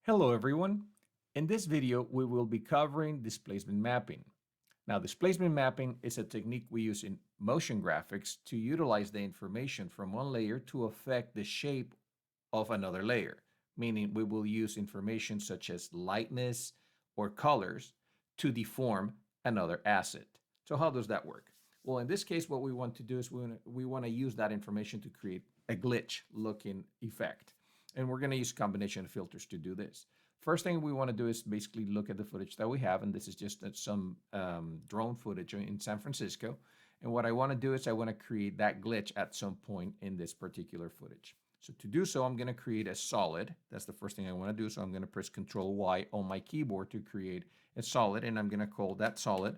Hello everyone. In this video, we will be covering displacement mapping. Now, displacement mapping is a technique we use in motion graphics to utilize the information from one layer to affect the shape of another layer, meaning we will use information such as lightness or colors to deform another asset. So how does that work? Well, in this case, what we want to do is we want to use that information to create a glitch looking effect. And we're going to use a combination of filters to do this. First thing we want to do is basically look at the footage that we have, and this is just some drone footage in San Francisco. And what I want to do is I want to create that glitch at some point in this particular footage. So to do so, I'm going to create a solid. That's the first thing I want to do. So I'm going to press Control Y on my keyboard to create a solid, and I'm going to call that solid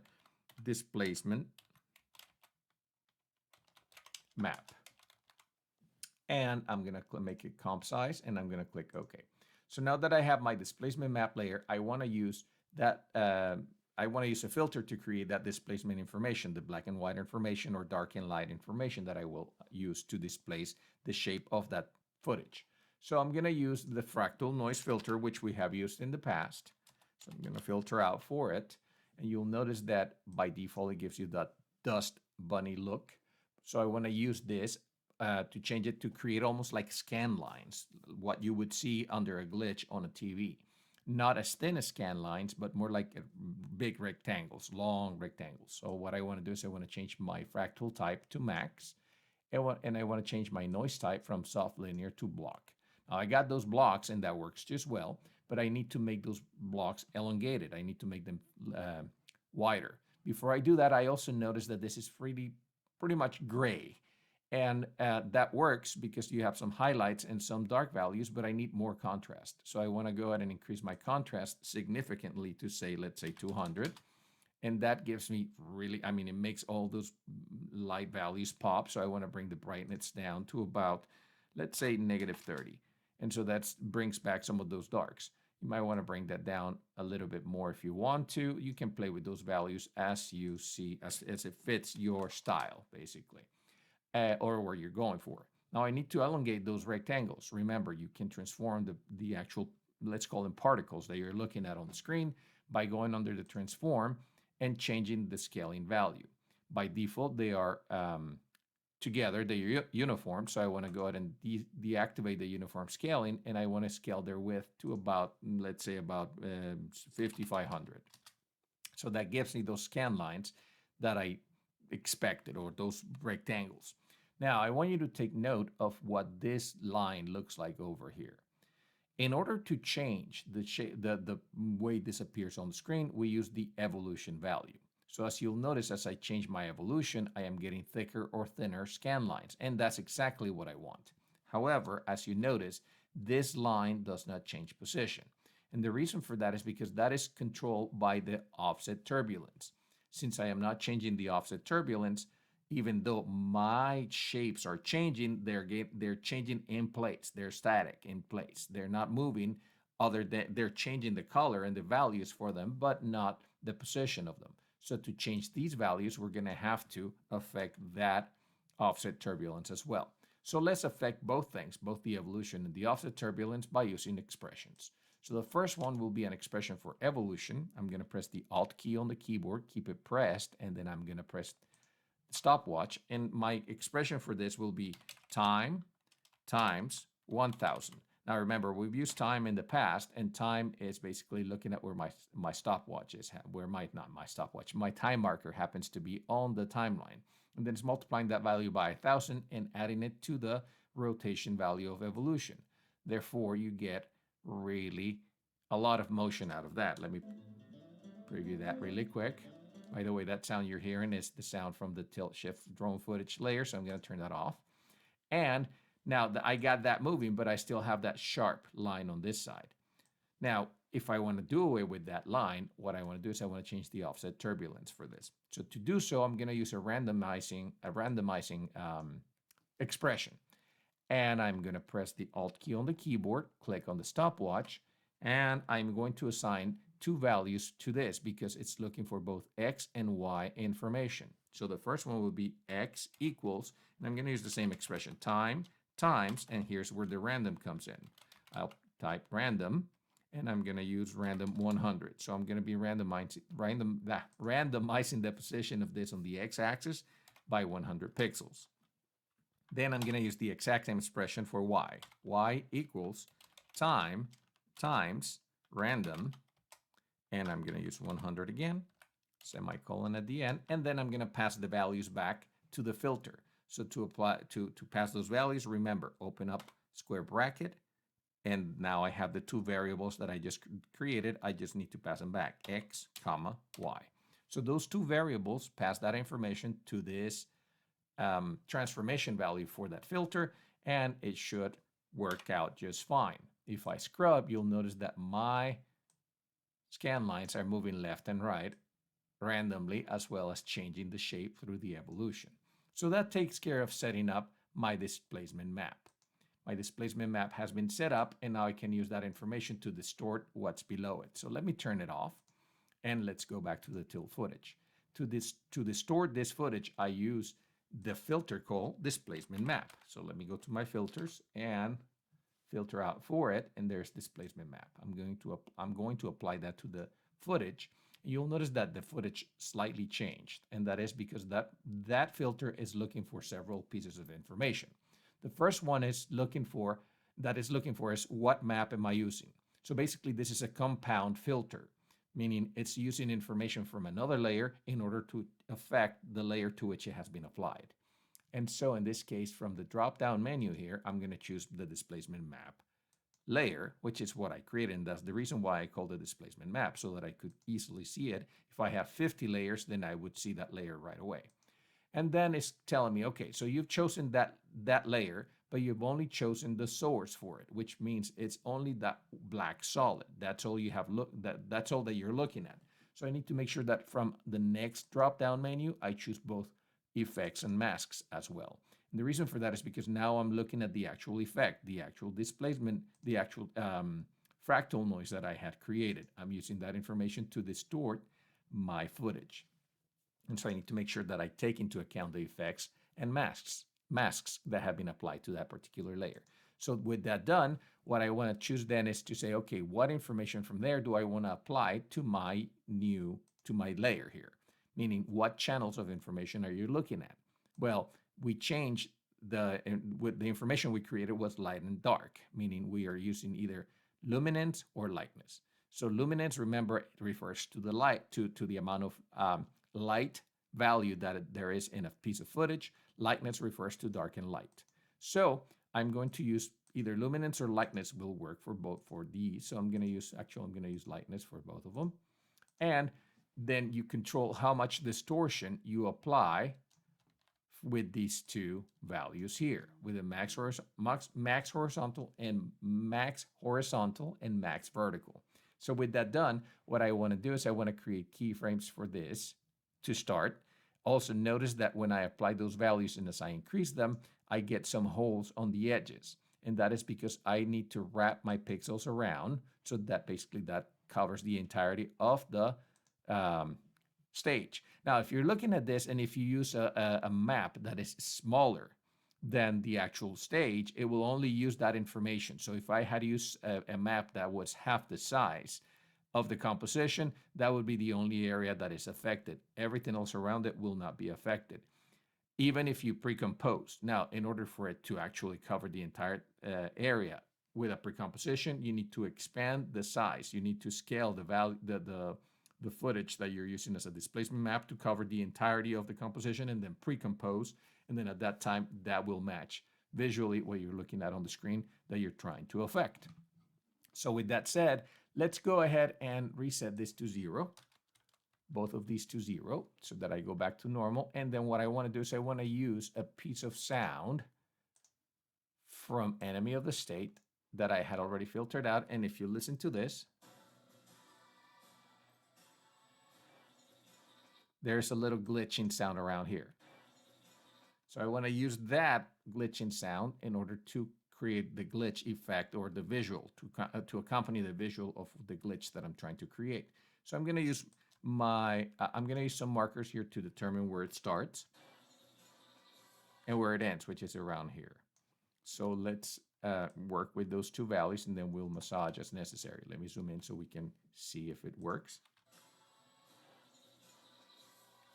displacement map. And I'm going to make it comp size, and I'm going to click OK. So now that I have my displacement map layer, I want to use that. I want to use a filter to create that displacement information, the black and white information or dark and light information that I will use to displace the shape of that footage. So I'm going to use the fractal noise filter, which we have used in the past. So I'm going to filter out for it. And you'll notice that by default, it gives you that dust bunny look. So I want to use this to change it to create almost like scan lines, what you would see under a glitch on a TV. Not as thin as scan lines, but more like big rectangles, long rectangles. So what I want to do is I want to change my fractal type to max, and I want to change my noise type from soft linear to block. Now I got those blocks, and that works just well, but I need to make those blocks elongated. I need to make them wider. Before I do that, I also notice that this is pretty much gray. And that works because you have some highlights and some dark values, but I need more contrast. So I want to go ahead and increase my contrast significantly to say, let's say 200. And that gives me really, I mean, it makes all those light values pop. So I want to bring the brightness down to about, let's say, -30. And so that brings back some of those darks. You might want to bring that down a little bit more if you want to. You can play with those values as you see, as it fits your style, basically. Or where you're going for. Now I need to elongate those rectangles. Remember, you can transform the actual, let's call them particles that you're looking at on the screen by going under the transform and changing the scaling value. By default, they are together, they're uniform. So I want to go ahead and deactivate the uniform scaling, and I want to scale their width to about, let's say about 5,500. So that gives me those scan lines that I expected, or those rectangles. Now, I want you to take note of what this line looks like over here. In order to change the way this appears on the screen, we use the evolution value. So as you'll notice, as I change my evolution, I am getting thicker or thinner scan lines, and that's exactly what I want. However, as you notice, this line does not change position. And the reason for that is because that is controlled by the offset turbulence. Since I am not changing the offset turbulence, even though my shapes are changing, they're changing in place. They're static in place. They're not moving, other than they're changing the color and the values for them, but not the position of them. So to change these values, we're going to have to affect that offset turbulence as well. So let's affect both things, both the evolution and the offset turbulence, by using expressions. So the first one will be an expression for evolution. I'm going to press the Alt key on the keyboard, keep it pressed, and then I'm going to press stopwatch. And my expression for this will be time times 1,000. Now remember, we've used time in the past, and time is basically looking at where my stopwatch is, where my time marker happens to be on the timeline. And then it's multiplying that value by 1,000 and adding it to the rotation value of evolution. Therefore, you get really a lot of motion out of that. Let me preview that really quick. By the way, that sound you're hearing is the sound from the tilt shift drone footage layer, so I'm going to turn that off. And now I got that moving, but I still have that sharp line on this side. Now, if I want to do away with that line, what I want to do is I want to change the offset turbulence for this. So to do so, I'm going to use a randomizing expression. And I'm going to press the Alt key on the keyboard, click on the stopwatch, and I'm going to assign two values to this because it's looking for both X and Y information. So the first one will be X equals, and I'm going to use the same expression, time times, and here's where the random comes in. I'll type random, and I'm going to use random 100. So I'm going to be randomizing the position of this on the x-axis by 100 pixels. Then I'm going to use the exact same expression for y. Y equals time times random, and I'm going to use 100 again, semicolon at the end, and then I'm going to pass the values back to the filter. So to pass those values, remember, open up square bracket, and now I have the two variables that I just created. I just need to pass them back, x, comma, y. So those two variables pass that information to this transformation value for that filter, and it should work out just fine. If I scrub, you'll notice that my scan lines are moving left and right randomly, as well as changing the shape through the evolution. So that takes care of setting up my displacement map. My displacement map has been set up, and now I can use that information to distort what's below it. So let me turn it off, and let's go back to the tilt footage. To distort this footage, I use the filter called displacement map. So let me go to my filters and filter out for it, and there's displacement map. I'm going to apply that to the footage. You'll notice that the footage slightly changed, and that is because that filter is looking for several pieces of information. The first one is looking for is what map am I using? So basically, this is a compound filter, meaning it's using information from another layer in order to affect the layer to which it has been applied. And so in this case, from the drop-down menu here, I'm going to choose the displacement map layer, which is what I created. And that's the reason why I called it displacement map, so that I could easily see it. If I have 50 layers, then I would see that layer right away. And then it's telling me, okay, so you've chosen that layer, but you've only chosen the source for it, which means it's only that black solid. That's all you have that's all that you're looking at. So I need to make sure that from the next drop-down menu, I choose both effects and masks as well. And the reason for that is because now I'm looking at the actual effect, the actual displacement, the actual fractal noise that I had created. I'm using that information to distort my footage. And so I need to make sure that I take into account the effects and masks that have been applied to that particular layer. So with that done, what I want to choose then is to say, okay, what information from there do I want to apply to my layer here? Meaning, what channels of information are you looking at? Well, we changed the information we created was light and dark, meaning we are using either luminance or lightness. So luminance, remember, it refers to the light, to the amount of light value that there is in a piece of footage. Lightness refers to dark and light. So I'm going to use either luminance or lightness will work for both for these. So I'm going to use lightness for both of them. And then you control how much distortion you apply with these two values here, with a max horizontal and max vertical. So with that done, what I want to do is I want to create keyframes for this to start. Also notice that when I apply those values and as I increase them, I get some holes on the edges. And that is because I need to wrap my pixels around, so that basically that covers the entirety of the stage. Now, if you're looking at this and if you use a map that is smaller than the actual stage, it will only use that information. So if I had used a map that was half the size of the composition, that would be the only area that is affected. Everything else around it will not be affected, even if you pre-compose. Now, in order for it to actually cover the entire area with a pre-composition, you need to expand the size. You need to scale the value, the footage that you're using as a displacement map to cover the entirety of the composition, and then pre-compose. And then at that time, that will match visually what you're looking at on the screen that you're trying to affect. So with that said, let's go ahead and reset this to 0. Both of these to 0, so that I go back to normal. And then what I want to do is I want to use a piece of sound from Enemy of the State that I had already filtered out. And if you listen to this, there's a little glitching sound around here. So I want to use that glitching sound in order to create the glitch effect, or the visual, to accompany the visual of the glitch that I'm trying to create. So I'm going to use some markers here to determine where it starts and where it ends, which is around here. So let's work with those two values, and then we'll massage as necessary. Let me zoom in so we can see if it works.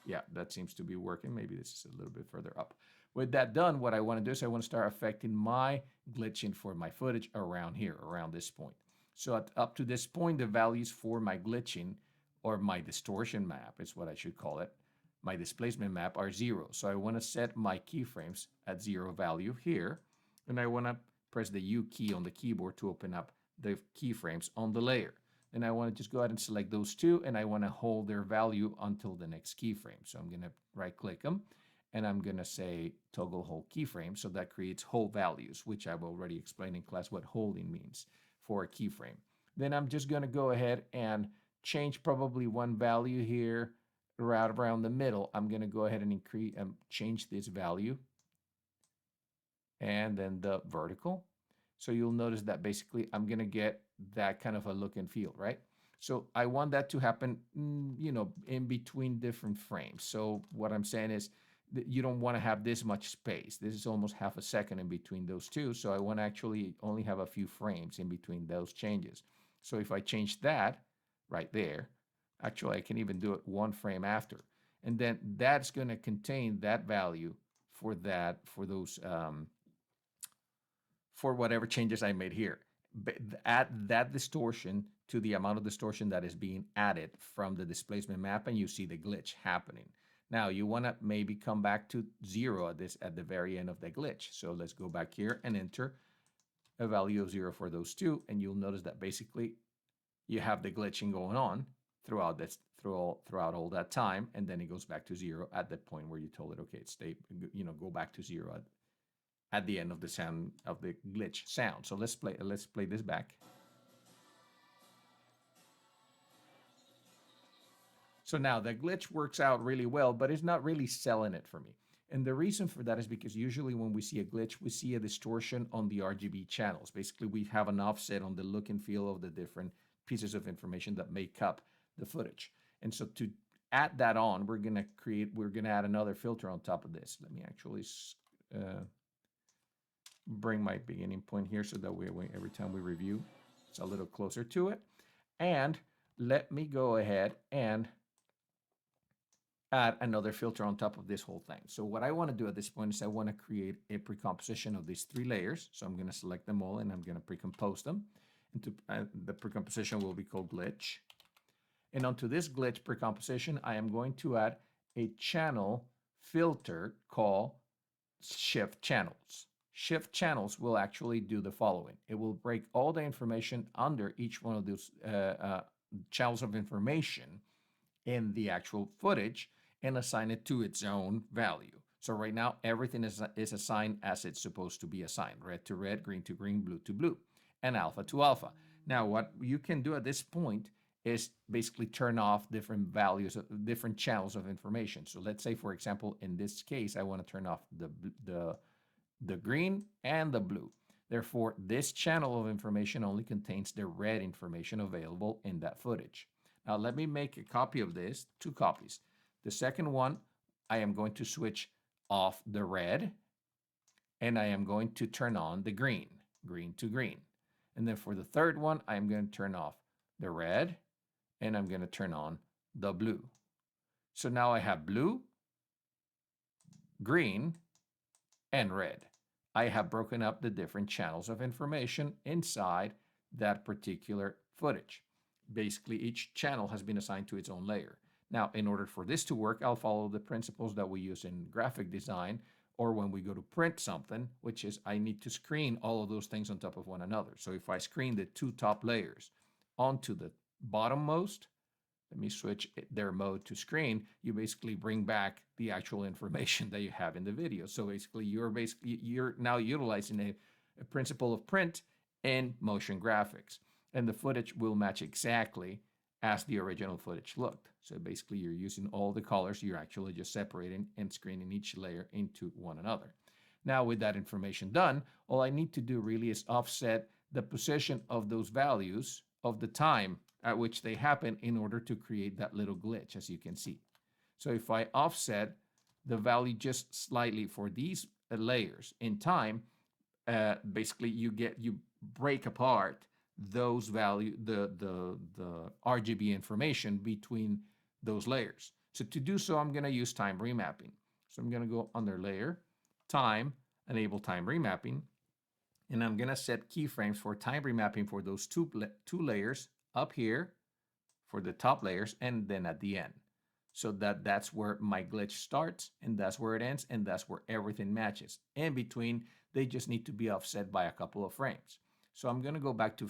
Yeah, that seems to be working. Maybe this is a little bit further up. With that done, what I want to do is I want to start affecting my glitching for my footage around here, around this point. So up to this point, the values for my glitching or my distortion map is what I should call it. My displacement map are 0. So I want to set my keyframes at 0 value here. And I want to press the U key on the keyboard to open up the keyframes on the layer. And I want to just go ahead and select those two, and I want to hold their value until the next keyframe. So I'm going to right click them, and I'm going to say toggle hold keyframe. So that creates hold values, which I've already explained in class what holding means for a keyframe. Then I'm just going to go ahead and change probably one value here right around the middle. I'm going to go ahead and increase and change this value, and then the vertical. So you'll notice that basically I'm going to get that kind of a look and feel, right? So I want that to happen, in between different frames. So what I'm saying is that you don't want to have this much space. This is almost half a second in between those two. So I want to actually only have a few frames in between those changes. So if I change that right there, actually I can even do it one frame after. And then that's going to contain that value for those for whatever changes I made here. Add that distortion to the amount of distortion that is being added from the displacement map, and you see the glitch happening. Now you want to maybe come back to 0 at the very end of the glitch. So let's go back here and enter a value of 0 for those two, and you'll notice that basically you have the glitching going on throughout all that time, and then it goes back to 0 at the point where you told it, okay, go back to 0 at the end of the sound of the glitch sound. So let's play this back. So now the glitch works out really well, but it's not really selling it for me. And the reason for that is because usually when we see a glitch, we see a distortion on the RGB channels. Basically, we have an offset on the look and feel of the different pieces of information that make up the footage. And so to add that on, we're going to add another filter on top of this. Let me actually bring my beginning point here so that way every time we review, it's a little closer to it. And let me go ahead and add another filter on top of this whole thing. So what I want to do at this point is I want to create a precomposition of these 3 layers. So I'm going to select them all and I'm going to precompose them. The precomposition will be called glitch. And onto this glitch precomposition, I am going to add a channel filter called shift channels. Shift channels will actually do the following. It will break all the information under each one of those channels of information in the actual footage and assign it to its own value. So right now, everything is assigned as it's supposed to be assigned. Red to red, green to green, blue to blue, and alpha to alpha. Now, what you can do at this point is basically turn off different values, different channels of information. So let's say, for example, in this case, I want to turn off the green and the blue. Therefore, this channel of information only contains the red information available in that footage. Now, let me make a copy of this, 2 copies. The second one, I am going to switch off the red, and I am going to turn on the green to green. And then for the third one, I am going to turn off the red, and I'm going to turn on the blue. So now I have blue, green, and red. I have broken up the different channels of information inside that particular footage. Basically, each channel has been assigned to its own layer. Now, in order for this to work, I'll follow the principles that we use in graphic design or when we go to print something, which is I need to screen all of those things on top of one another. So if I screen the 2 top layers onto the bottommost, let me switch their mode to screen, you basically bring back the actual information that you have in the video. So basically, you're now utilizing a principle of print in motion graphics. And the footage will match exactly as the original footage looked. So basically, you're using all the colors. You're actually just separating and screening each layer into one another. Now, with that information done, all I need to do really is offset the position of those values of the time at which they happen in order to create that little glitch, as you can see. So if I offset the value just slightly for these layers in time, basically you break apart those value the RGB information between those layers. So to do so, I'm going to use time remapping. So I'm going to go under layer, time, enable time remapping, and I'm going to set keyframes for time remapping for those two layers up here for the top layers and then at the end. So that's where my glitch starts and that's where it ends and that's where everything matches. In between, they just need to be offset by a couple of frames. So I'm going to go back to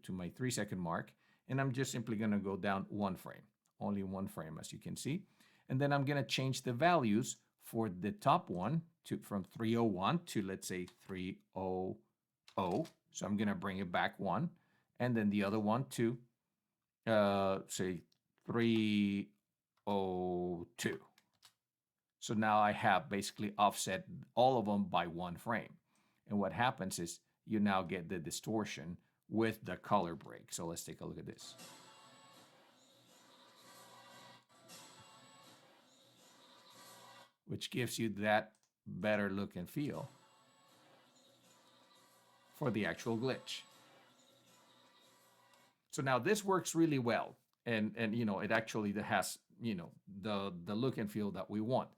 my 3-second mark, and I'm just simply going to go down one frame, only one frame, as you can see. And then I'm going to change the values for the top one from 301 to, let's say, 300. So I'm going to bring it back one, and then the other one to say 302. So now I have basically offset all of them by one frame. And what happens is you now get the distortion with the color break. So let's take a look at this. Which gives you that better look and feel for the actual glitch. So now this works really well. And it actually has, the look and feel that we want.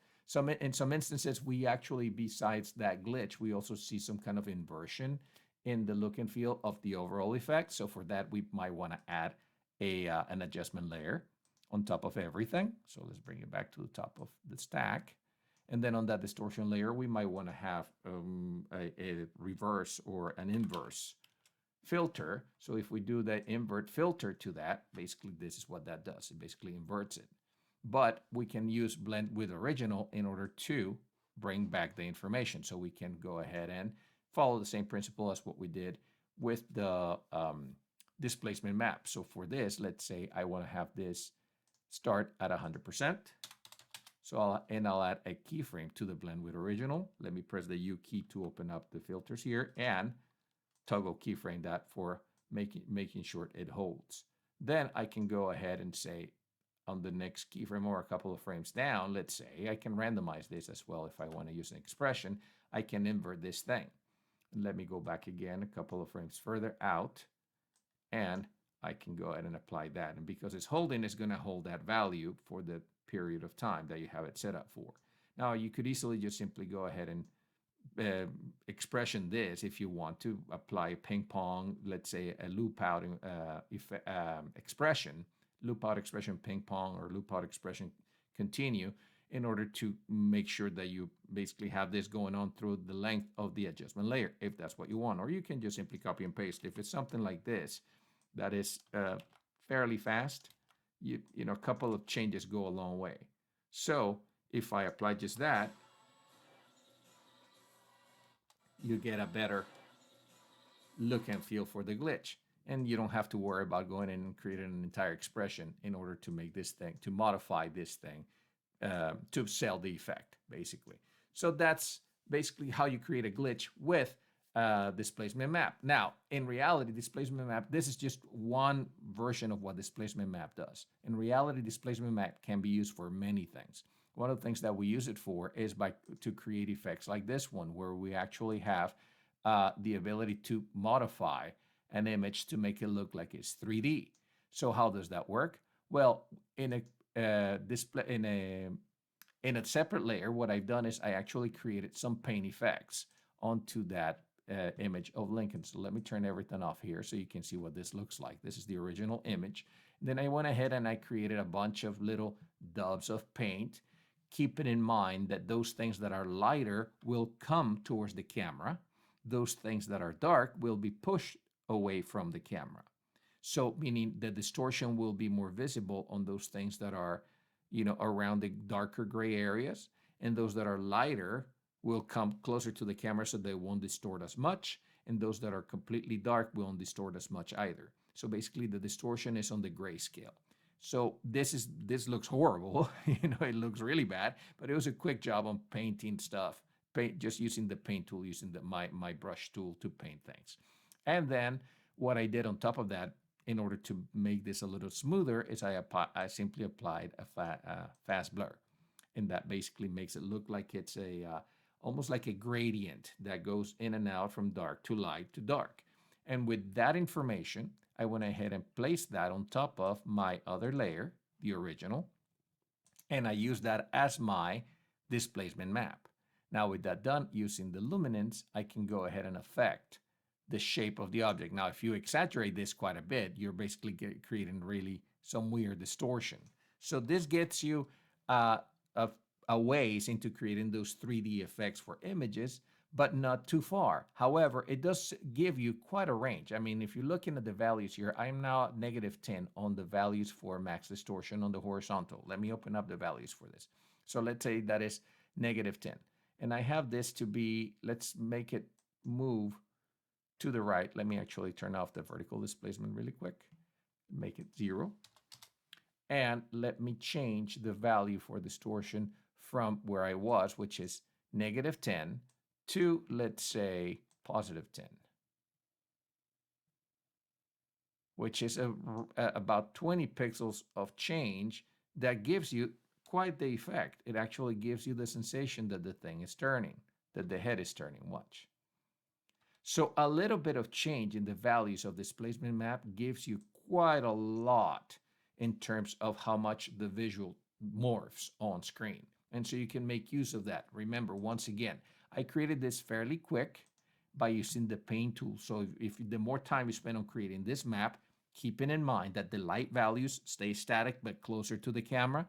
In some instances, we actually, besides that glitch, we also see some kind of inversion in the look and feel of the overall effect. So for that, we might want to add an adjustment layer on top of everything. So let's bring it back to the top of the stack. And then on that distortion layer, we might want to have a reverse or an inverse filter. So if we do the invert filter to that, basically this is what that does. It basically inverts it. But we can use blend with original in order to bring back the information. So we can go ahead and follow the same principle as what we did with the displacement map. So for this, let's say I want to have this start at 100%. So I'll add a keyframe to the blend with original. Let me press the U key to open up the filters here and toggle keyframe that for making sure it holds. Then I can go ahead and say on the next keyframe or a couple of frames down, let's say I can randomize this as well. If I want to use an expression, I can invert this thing. And let me go back again a couple of frames further out, and I can go ahead and apply that. And because it's holding, it's going to hold that value for the period of time that you have it set up for. Now, you could easily just simply go ahead and expression this if you want to apply ping pong, let's say a loop out expression, loop out expression ping pong or loop out expression continue, in order to make sure that you basically have this going on through the length of the adjustment layer, if that's what you want. Or you can just simply copy and paste. If it's something like this that is fairly fast, a couple of changes go a long way. So if I apply just that, you get a better look and feel for the glitch. And you don't have to worry about going in and creating an entire expression in order to make this thing, to modify this thing, to sell the effect, basically. So that's basically how you create a glitch with displacement map. Now, in reality, displacement map, this is just one version of what displacement map does. In reality, displacement map can be used for many things. One of the things that we use it for is to create effects like this one, where we actually have the ability to modify an image to make it look like it's 3D. So how does that work? Well, in a separate layer, what I've done is I actually created some paint effects onto that image of Lincoln. So let me turn everything off here so you can see what this looks like. This is the original image. Then I went ahead and I created a bunch of little doves of paint, keeping in mind that those things that are lighter will come towards the camera. Those things that are dark will be pushed away from the camera. So meaning the distortion will be more visible on those things that are, around the darker gray areas, and those that are lighter will come closer to the camera so they won't distort as much, and those that are completely dark won't distort as much either. So basically the distortion is on the gray scale. So this looks horrible. It looks really bad, but it was a quick job on painting stuff, just using the paint tool, using my brush tool to paint things. And then what I did on top of that, in order to make this a little smoother, is I simply applied a fast blur. And that basically makes it look like it's almost like a gradient that goes in and out from dark to light to dark. And with that information, I went ahead and placed that on top of my other layer, the original, and I use that as my displacement map. Now with that done, using the luminance, I can go ahead and affect the shape of the object. Now, if you exaggerate this quite a bit, you're basically creating really some weird distortion. So this gets you a, a ways into creating those 3D effects for images, but not too far. However, it does give you quite a range. I mean, if you're looking at the values here, I'm now at -10 on the values for max distortion on the horizontal. Let me open up the values for this. So let's say that is -10. And I have this to be, let's make it move to the right. Let me actually turn off the vertical displacement really quick. Make it 0. And let me change the value for distortion from where I was, which is -10, to, let's say, +10, which is about 20 pixels of change that gives you quite the effect. It actually gives you the sensation that the thing is turning, that the head is turning. Watch. So a little bit of change in the values of displacement map gives you quite a lot in terms of how much the visual morphs on screen. And so you can make use of that. Remember, once again, I created this fairly quick by using the paint tool. So if the more time you spend on creating this map, keeping in mind that the light values stay static but closer to the camera,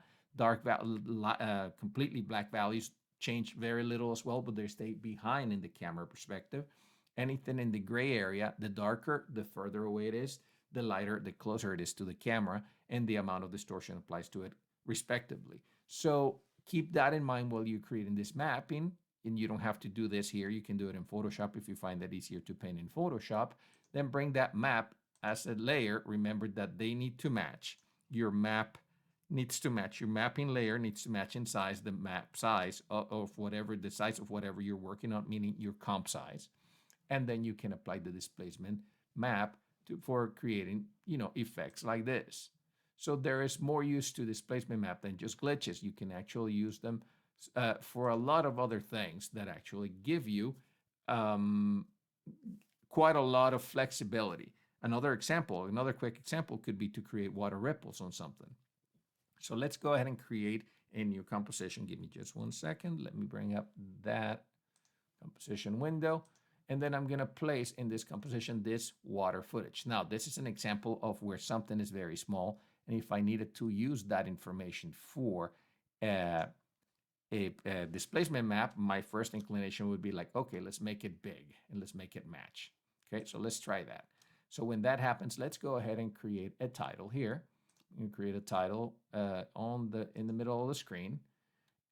completely black values change very little as well, but they stay behind in the camera perspective. Anything in the gray area, the darker, the further away it is, the lighter, the closer it is to the camera, and the amount of distortion applies to it respectively. So keep that in mind while you're creating this mapping, and you don't have to do this here. You can do it in Photoshop if you find that easier to paint in Photoshop. Then bring that map as a layer. Remember that they need to match. Your map needs to match. Your mapping layer needs to match in size, the map size of whatever, the size of whatever you're working on, meaning your comp size. And then you can apply the displacement map for creating, effects like this. So there is more use to displacement map than just glitches. You can actually use them for a lot of other things that actually give you quite a lot of flexibility. Another quick example could be to create water ripples on something. So let's go ahead and create a new composition. Give me just 1 second. Let me bring up that composition window. And then I'm going to place in this composition this water footage. Now, this is an example of where something is very small. And if I needed to use that information for a displacement map, my first inclination would be like, okay, let's make it big and let's make it match. Okay, so let's try that. So when that happens, let's go ahead and create a title here. You create a title in the middle of the screen.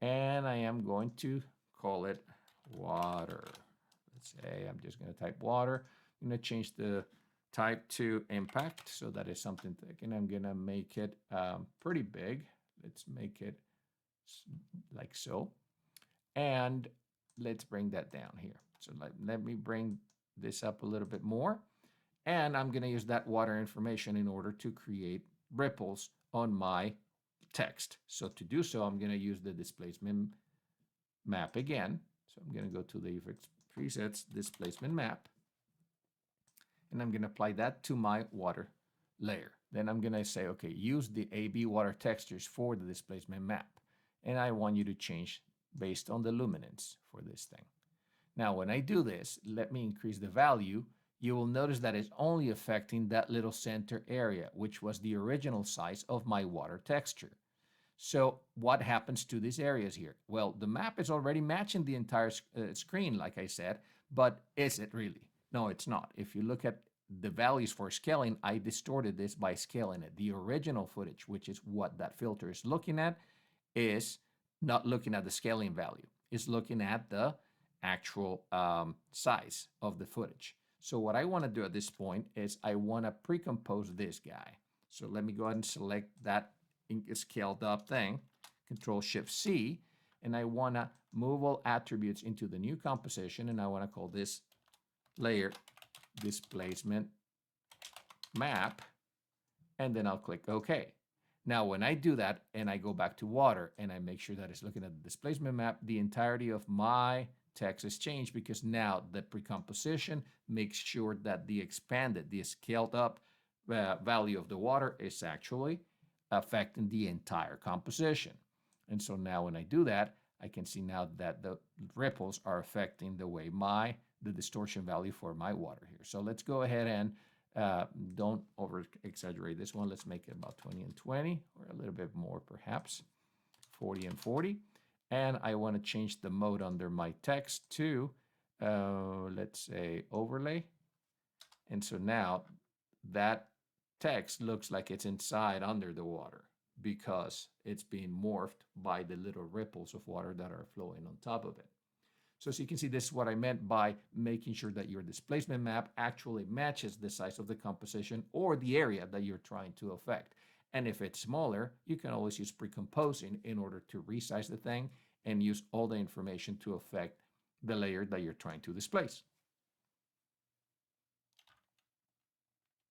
And I am going to call it water. Let's say I'm just going to type water. I'm going to change the type to impact. So that is something thick. And I'm going to make it pretty big. Let's make it like so. And let's bring that down here. So let me bring this up a little bit more. And I'm going to use that water information in order to create ripples on my text. So to do so, I'm going to use the displacement map again. So I'm going to go to the effects presets, displacement map, and I'm going to apply that to my water layer. Then I'm going to say, okay, use the AB water textures for the displacement map. And I want you to change based on the luminance for this thing. Now, when I do this, let me increase the value. You will notice that it's only affecting that little center area, which was the original size of my water texture. So what happens to these areas here? Well, the map is already matching the entire screen, like I said, but is it really? No, it's not. If you look at the values for scaling, I distorted this by scaling it. The original footage, which is what that filter is looking at, is not looking at the scaling value. It's looking at the actual size of the footage. So what I want to do at this point is I want to pre-compose this guy. So let me go ahead and select that scaled up thing, Control-Shift-C, and I want to move all attributes into the new composition, and I want to call this layer displacement map, and then I'll click OK. Now, when I do that and I go back to water and I make sure that it's looking at the displacement map, the entirety of my text is changed because now the precomposition makes sure that the expanded, the scaled up value of the water is actually affecting the entire composition. And so now when I do that, I can see now that the ripples are affecting the way the distortion value for my water here. So let's go ahead and don't over exaggerate this one. Let's make it about 20 and 20, or a little bit more perhaps, 40 and 40. And I want to change the mode under my text to, let's say, overlay. And so now that text looks like it's inside under the water because it's being morphed by the little ripples of water that are flowing on top of it. So as you can see, this is what I meant by making sure that your displacement map actually matches the size of the composition or the area that you're trying to affect. And if it's smaller, you can always use precomposing in order to resize the thing and use all the information to affect the layer that you're trying to displace.